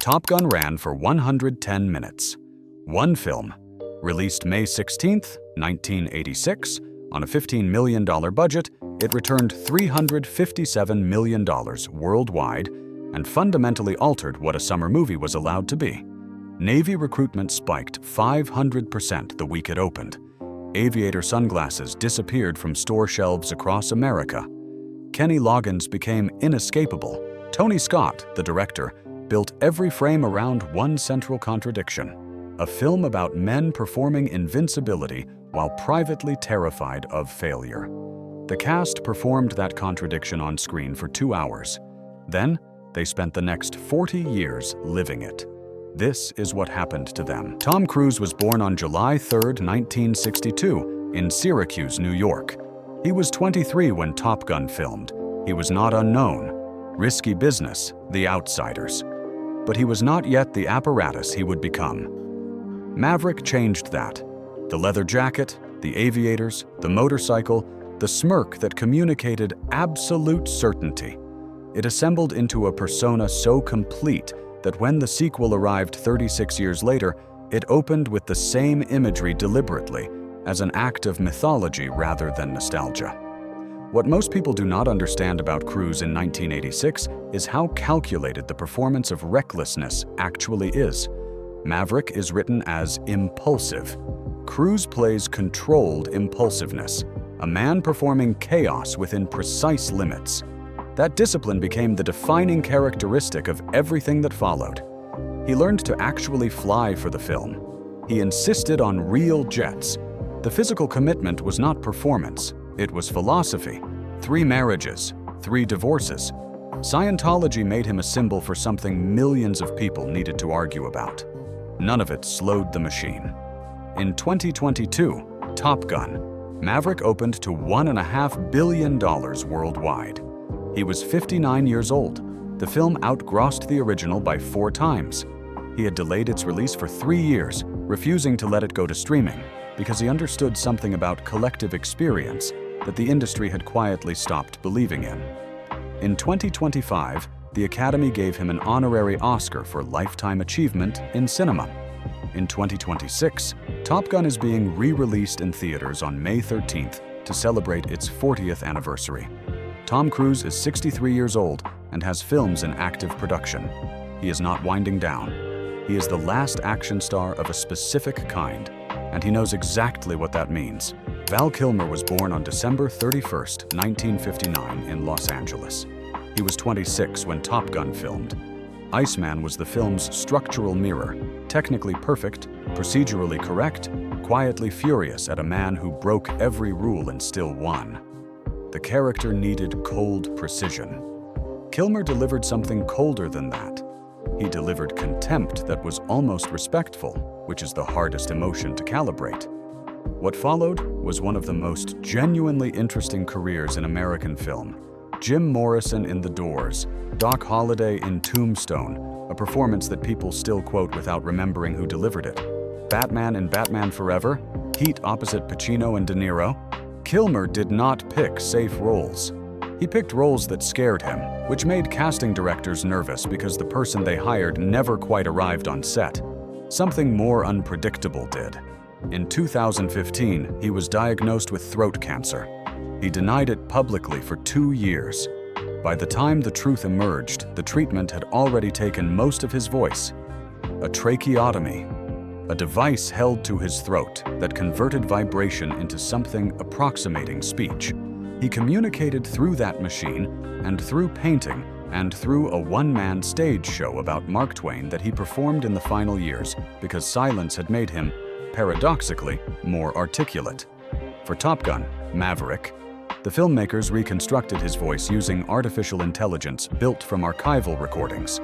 Top Gun ran for 110 minutes. One film, released May 16, 1986, on a $15 million budget, it returned $357 million worldwide and fundamentally altered what a summer movie was allowed to be. Navy recruitment spiked 500% the week it opened. Aviator sunglasses disappeared from store shelves across America. Kenny Loggins became inescapable. Tony Scott, the director, built every frame around one central contradiction: a film about men performing invincibility while privately terrified of failure. The cast performed that contradiction on screen for 2 hours. Then, they spent the next 40 years living it. This is what happened to them. Tom Cruise was born on July 3, 1962, in Syracuse, New York. He was 23 when Top Gun filmed. He was not unknown. Risky business, The Outsiders. But he was not yet the apparatus he would become. Maverick changed that. The leather jacket, the aviators, the motorcycle, the smirk that communicated absolute certainty. It assembled into a persona so complete that when the sequel arrived 36 years later, it opened with the same imagery deliberately, as an act of mythology rather than nostalgia. What most people do not understand about Cruise in 1986 is how calculated the performance of recklessness actually is. Maverick is written as impulsive. Cruise plays controlled impulsiveness, a man performing chaos within precise limits. That discipline became the defining characteristic of everything that followed. He learned to actually fly for the film. He insisted on real jets. The physical commitment was not performance, it was philosophy. 3 marriages, 3 divorces. Scientology made him a symbol for something millions of people needed to argue about. None of it slowed the machine. In 2022, Top Gun, Maverick opened to $1.5 billion worldwide. He was 59 years old. The film outgrossed the original by 4 times. He had delayed its release for 3 years, refusing to let it go to streaming, because he understood something about collective experience that the industry had quietly stopped believing in. In 2025, the Academy gave him an honorary Oscar for Lifetime Achievement in Cinema. In 2026, Top Gun is being re-released in theaters on May 13th to celebrate its 40th anniversary. Tom Cruise is 63 years old and has films in active production. He is not winding down. He is the last action star of a specific kind, and he knows exactly what that means. Val Kilmer was born on December 31, 1959 in Los Angeles. He was 26 when Top Gun filmed. Iceman was the film's structural mirror, technically perfect, procedurally correct, quietly furious at a man who broke every rule and still won. The character needed cold precision. Kilmer delivered something colder than that. He delivered contempt that was almost respectful, which is the hardest emotion to calibrate. What followed was one of the most genuinely interesting careers in American film. Jim Morrison in The Doors, Doc Holliday in Tombstone, a performance that people still quote without remembering who delivered it. Batman in Batman Forever, Heat opposite Pacino and De Niro. Kilmer did not pick safe roles. He picked roles that scared him, which made casting directors nervous because the person they hired never quite arrived on set. Something more unpredictable did. In 2015, he was diagnosed with throat cancer. He denied it publicly for 2 years. By the time the truth emerged, the treatment had already taken most of his voice. A tracheotomy, a device held to his throat that converted vibration into something approximating speech. He communicated through that machine and through painting and through a one-man stage show about Mark Twain that he performed in the final years because silence had made him, paradoxically, more articulate. For Top Gun, Maverick, the filmmakers reconstructed his voice using artificial intelligence built from archival recordings.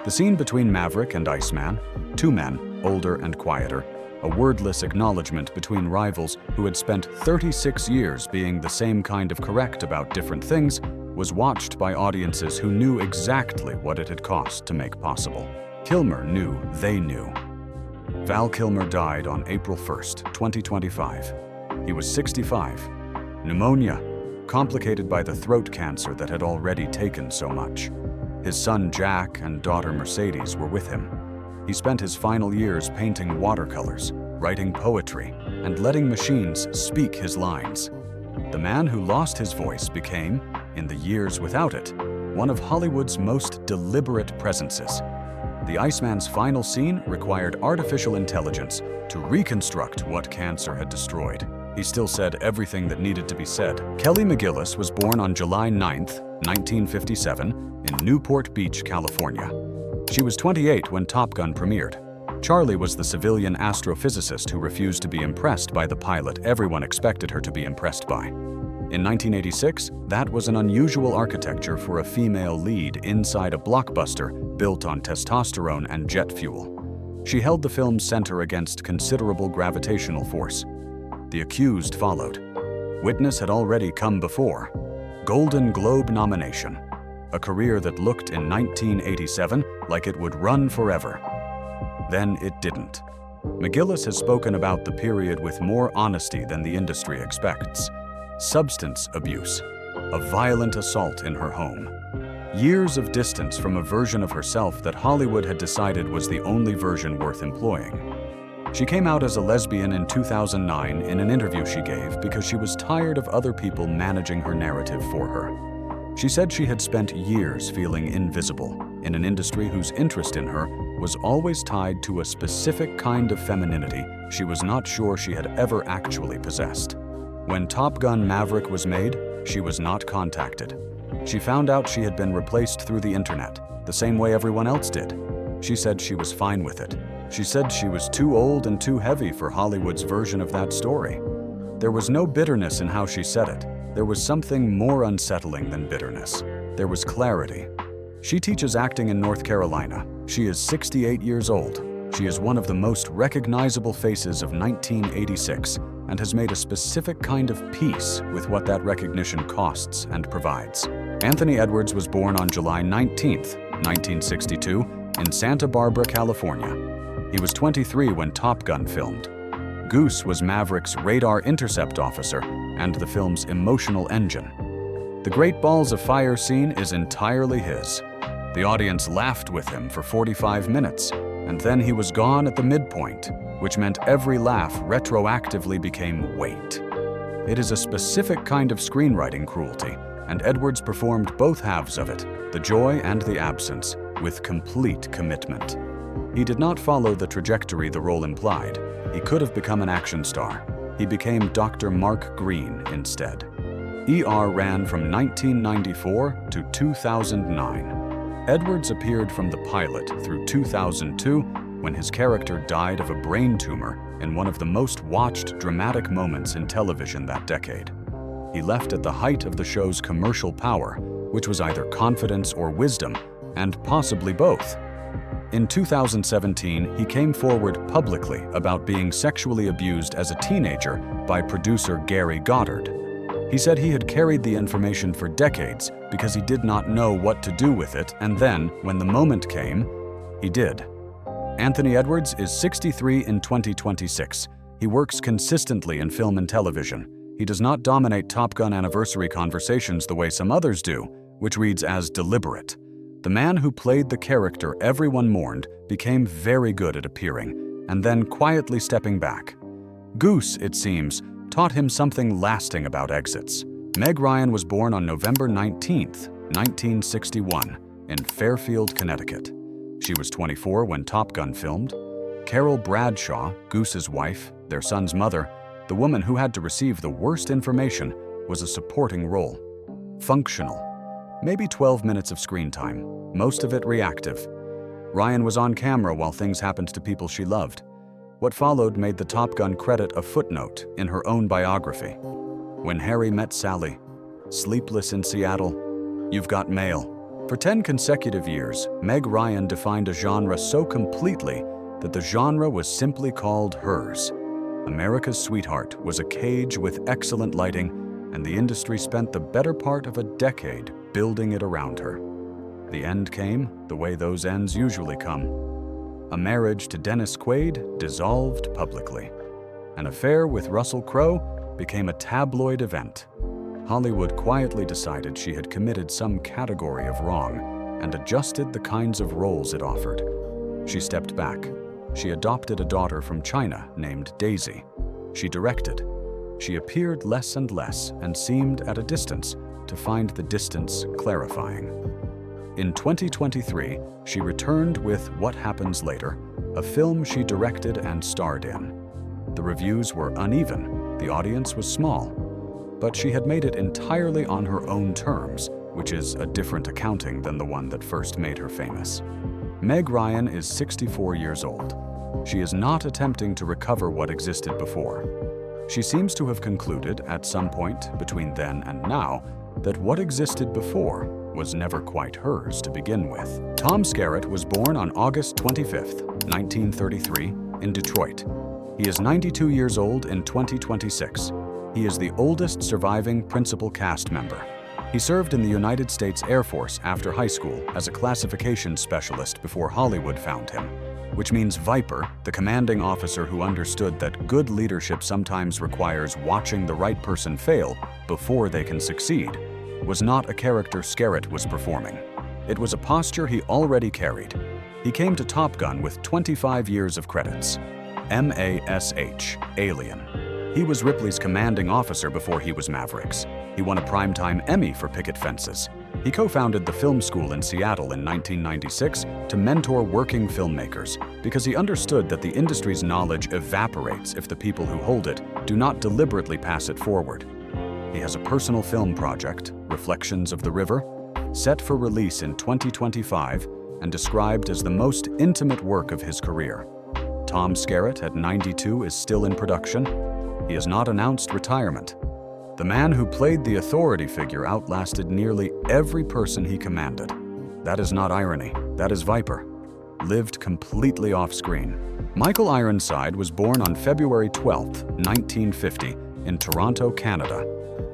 The scene between Maverick and Iceman, 2 men, older and quieter, a wordless acknowledgement between rivals who had spent 36 years being the same kind of correct about different things, was watched by audiences who knew exactly what it had cost to make possible. Kilmer knew they knew. Val Kilmer died on April 1, 2025. He was 65. Pneumonia, complicated by the throat cancer that had already taken so much. His son Jack and daughter Mercedes were with him. He spent his final years painting watercolors, writing poetry, and letting machines speak his lines. The man who lost his voice became, in the years without it, one of Hollywood's most deliberate presences. The Iceman's final scene required artificial intelligence to reconstruct what cancer had destroyed. He still said everything that needed to be said. Kelly McGillis was born on July 9, 1957, in Newport Beach, California. She was 28 when Top Gun premiered. Charlie was the civilian astrophysicist who refused to be impressed by the pilot everyone expected her to be impressed by. In 1986, that was an unusual architecture for a female lead inside a blockbuster built on testosterone and jet fuel. She held the film's center against considerable gravitational force. The Accused followed. Witness had already come before. Golden Globe nomination. A career that looked in 1987 like it would run forever. Then it didn't. McGillis has spoken about the period with more honesty than the industry expects. Substance abuse, a violent assault in her home, years of distance from a version of herself that Hollywood had decided was the only version worth employing. She came out as a lesbian in 2009 in an interview she gave because she was tired of other people managing her narrative for her. She said she had spent years feeling invisible in an industry whose interest in her was always tied to a specific kind of femininity she was not sure she had ever actually possessed. When Top Gun Maverick was made, she was not contacted. She found out she had been replaced through the internet, the same way everyone else did. She said she was fine with it. She said she was too old and too heavy for Hollywood's version of that story. There was no bitterness in how she said it. There was something more unsettling than bitterness. There was clarity. She teaches acting in North Carolina. She is 68 years old. She is one of the most recognizable faces of 1986 and has made a specific kind of peace with what that recognition costs and provides. Anthony Edwards was born on July 19, 1962, in Santa Barbara, California. He was 23 when Top Gun filmed. Goose was Maverick's radar intercept officer and the film's emotional engine. The Great Balls of Fire scene is entirely his. The audience laughed with him for 45 minutes, and then he was gone at the midpoint, which meant every laugh retroactively became weight. It is a specific kind of screenwriting cruelty, and Edwards performed both halves of it, the joy and the absence, with complete commitment. He did not follow the trajectory the role implied. He could have become an action star. He became Dr. Mark Green instead. ER ran from 1994 to 2009. Edwards appeared from the pilot through 2002 when his character died of a brain tumor in one of the most watched dramatic moments in television that decade. He left at the height of the show's commercial power, which was either confidence or wisdom, and possibly both. In 2017, he came forward publicly about being sexually abused as a teenager by producer Gary Goddard. He said he had carried the information for decades because he did not know what to do with it, and then, when the moment came, he did. Anthony Edwards is 63 in 2026. He works consistently in film and television. He does not dominate Top Gun anniversary conversations the way some others do, which reads as deliberate. The man who played the character everyone mourned became very good at appearing, and then quietly stepping back. Goose, it seems, taught him something lasting about exits. Meg Ryan was born on November 19, 1961, in Fairfield, Connecticut. She was 24 when Top Gun filmed. Carol Bradshaw, Goose's wife, their son's mother, the woman who had to receive the worst information, was a supporting role. Functional. Maybe 12 minutes of screen time, most of it reactive. Ryan was on camera while things happened to people she loved. What followed made the Top Gun credit a footnote in her own biography. When Harry Met Sally, Sleepless in Seattle, You've Got Mail. For 10 consecutive years, Meg Ryan defined a genre so completely that the genre was simply called hers. America's Sweetheart was a cage with excellent lighting, and the industry spent the better part of a decade building it around her. The end came the way those ends usually come. A marriage to Dennis Quaid dissolved publicly. An affair with Russell Crowe became a tabloid event. Hollywood quietly decided she had committed some category of wrong, and adjusted the kinds of roles it offered. She stepped back. She adopted a daughter from China named Daisy. She directed. She appeared less and less and seemed at a distance, to find the distance clarifying. In 2023, she returned with What Happens Later, a film she directed and starred in. The reviews were uneven, the audience was small, but she had made it entirely on her own terms, which is a different accounting than the one that first made her famous. Meg Ryan is 64 years old. She is not attempting to recover what existed before. She seems to have concluded at some point between then and now that what existed before was never quite hers to begin with. Tom Skerritt was born on August 25, 1933, in Detroit. He is 92 years old in 2026. He is the oldest surviving principal cast member. He served in the United States Air Force after high school as a classification specialist before Hollywood found him, which means Viper, the commanding officer who understood that good leadership sometimes requires watching the right person fail before they can succeed, was not a character Skerritt was performing. It was a posture he already carried. He came to Top Gun with 25 years of credits. MASH, Alien. He was Ripley's commanding officer before he was Maverick's. He won a Primetime Emmy for Picket Fences. He co-founded the film school in Seattle in 1996 to mentor working filmmakers because he understood that the industry's knowledge evaporates if the people who hold it do not deliberately pass it forward. He has a personal film project, Reflections of the River, set for release in 2025 and described as the most intimate work of his career. Tom Skerritt, at 92, is still in production. He has not announced retirement. The man who played the authority figure outlasted nearly every person he commanded. That is not irony, that is Viper. Lived completely off-screen. Michael Ironside was born on February 12, 1950, in Toronto, Canada.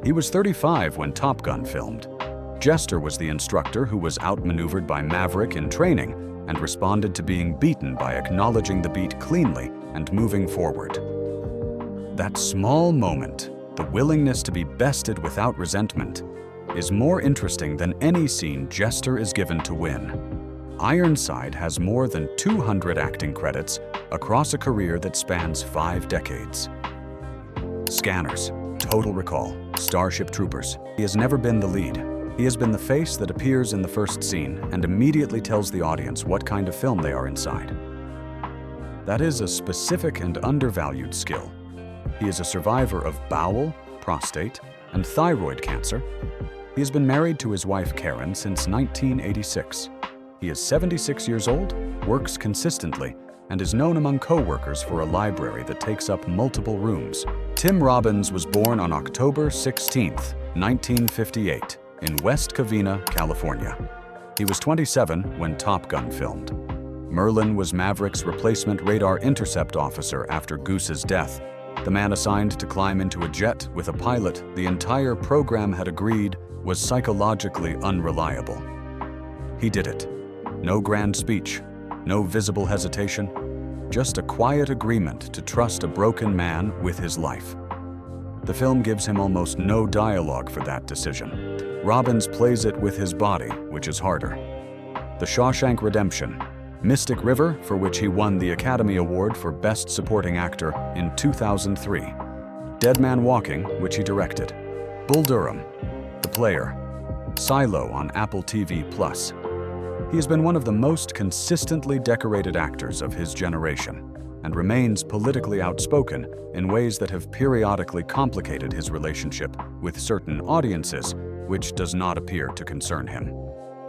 He was 35 when Top Gun filmed. Jester was the instructor who was outmaneuvered by Maverick in training and responded to being beaten by acknowledging the beat cleanly and moving forward. That small moment, the willingness to be bested without resentment, is more interesting than any scene Jester is given to win. Ironside has more than 200 acting credits across a career that spans 5 decades. Scanners, Total Recall, Starship Troopers. He has never been the lead. He has been the face that appears in the first scene and immediately tells the audience what kind of film they are inside. That is a specific and undervalued skill. He is a survivor of bowel, prostate, and thyroid cancer. He has been married to his wife Karen since 1986. He is 76 years old, works consistently, and is known among co-workers for a library that takes up multiple rooms. Tim Robbins was born on October 16, 1958, in West Covina, California. He was 27 when Top Gun filmed. Merlin was Maverick's replacement radar intercept officer after Goose's death, the man assigned to climb into a jet with a pilot the entire program had agreed was psychologically unreliable. He did it. No grand speech, no visible hesitation, just a quiet agreement to trust a broken man with his life. The film gives him almost no dialogue for that decision. Robbins plays it with his body, which is harder. The Shawshank Redemption, Mystic River, for which he won the Academy Award for Best Supporting Actor in 2003. Dead Man Walking, which he directed. Bull Durham, The Player. Silo on Apple TV+. He has been one of the most consistently decorated actors of his generation and remains politically outspoken in ways that have periodically complicated his relationship with certain audiences, which does not appear to concern him.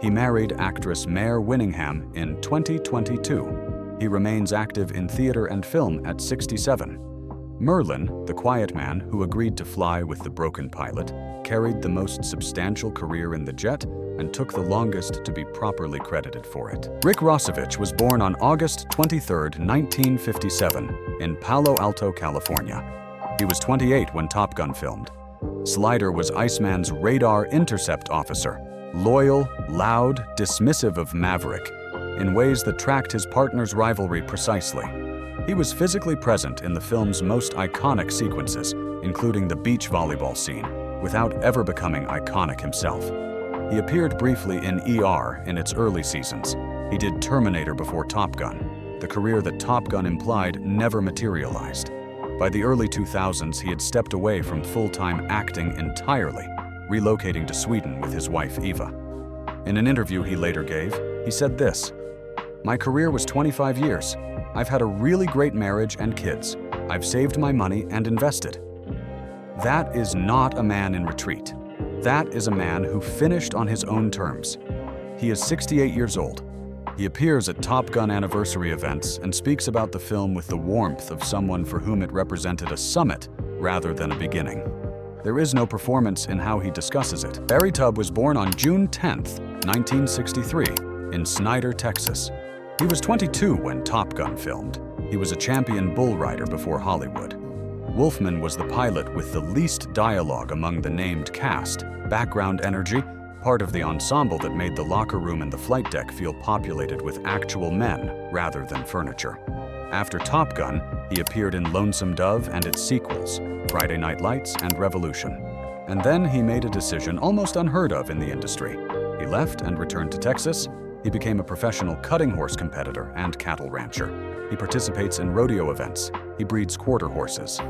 He married actress Mare Winningham in 2022. He remains active in theater and film at 67. Merlin, the quiet man who agreed to fly with the broken pilot, carried the most substantial career in the jet and took the longest to be properly credited for it. Rick Rossovich was born on August 23, 1957, in Palo Alto, California. He was 28 when Top Gun filmed. Slider was Iceman's radar intercept officer, loyal, loud, dismissive of Maverick, in ways that tracked his partner's rivalry precisely. He was physically present in the film's most iconic sequences, including the beach volleyball scene, without ever becoming iconic himself. He appeared briefly in ER in its early seasons. He did Terminator before Top Gun. The career that Top Gun implied never materialized. By the early 2000s, he had stepped away from full-time acting entirely, relocating to Sweden with his wife Eva. In an interview he later gave, he said this, "My career was 25 years. I've had a really great marriage and kids. I've saved my money and invested." That is not a man in retreat. That is a man who finished on his own terms. He is 68 years old. He appears at Top Gun anniversary events and speaks about the film with the warmth of someone for whom it represented a summit rather than a beginning. There is no performance in how he discusses it. Barry Tubb was born on June 10, 1963, in Snyder, Texas. He was 22 when Top Gun filmed. He was a champion bull rider before Hollywood. Wolfman was the pilot with the least dialogue among the named cast, background energy, part of the ensemble that made the locker room and the flight deck feel populated with actual men rather than furniture. After Top Gun, he appeared in Lonesome Dove and its sequels, Friday Night Lights and Revolution. And then he made a decision almost unheard of in the industry. He left and returned to Texas. He became a professional cutting horse competitor and cattle rancher. He participates in rodeo events. He breeds quarter horses.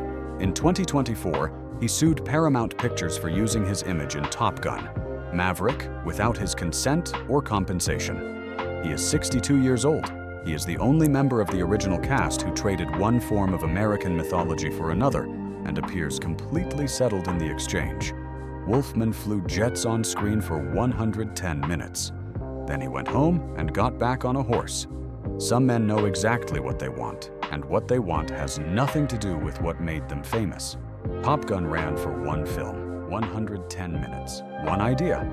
In 2024, he sued Paramount Pictures for using his image in Top Gun, Maverick, without his consent or compensation. He is 62 years old. He is the only member of the original cast who traded one form of American mythology for another and appears completely settled in the exchange. Wolfman flew jets on screen for 110 minutes. Then he went home and got back on a horse. Some men know exactly what they want, and what they want has nothing to do with what made them famous. Top Gun ran for one film, 110 minutes. One idea: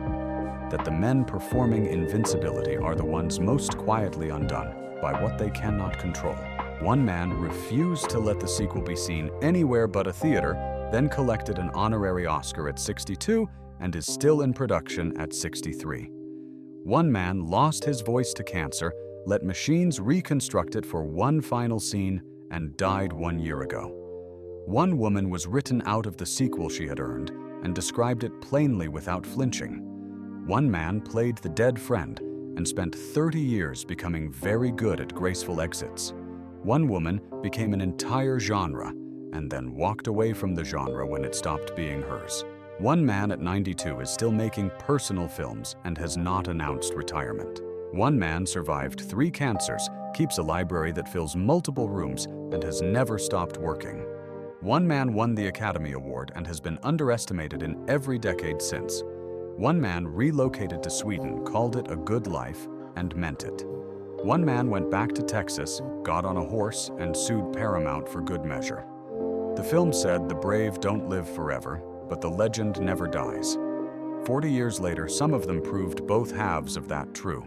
that the men performing invincibility are the ones most quietly undone by what they cannot control. One man refused to let the sequel be seen anywhere but a theater, then collected an honorary Oscar at 62 and is still in production at 63. One man lost his voice to cancer, let machines reconstruct it for one final scene, and died 1 year ago. One woman was written out of the sequel she had earned and described it plainly without flinching. One man played the dead friend and spent 30 years becoming very good at graceful exits. One woman became an entire genre and then walked away from the genre when it stopped being hers. One man at 92 is still making personal films and has not announced retirement. One man survived 3 cancers, keeps a library that fills multiple rooms, and has never stopped working. One man won the Academy Award and has been underestimated in every decade since. One man relocated to Sweden, called it a good life, and meant it. One man went back to Texas, got on a horse, and sued Paramount for good measure. The film said the brave don't live forever, but the legend never dies. 40 years later, some of them proved both halves of that true.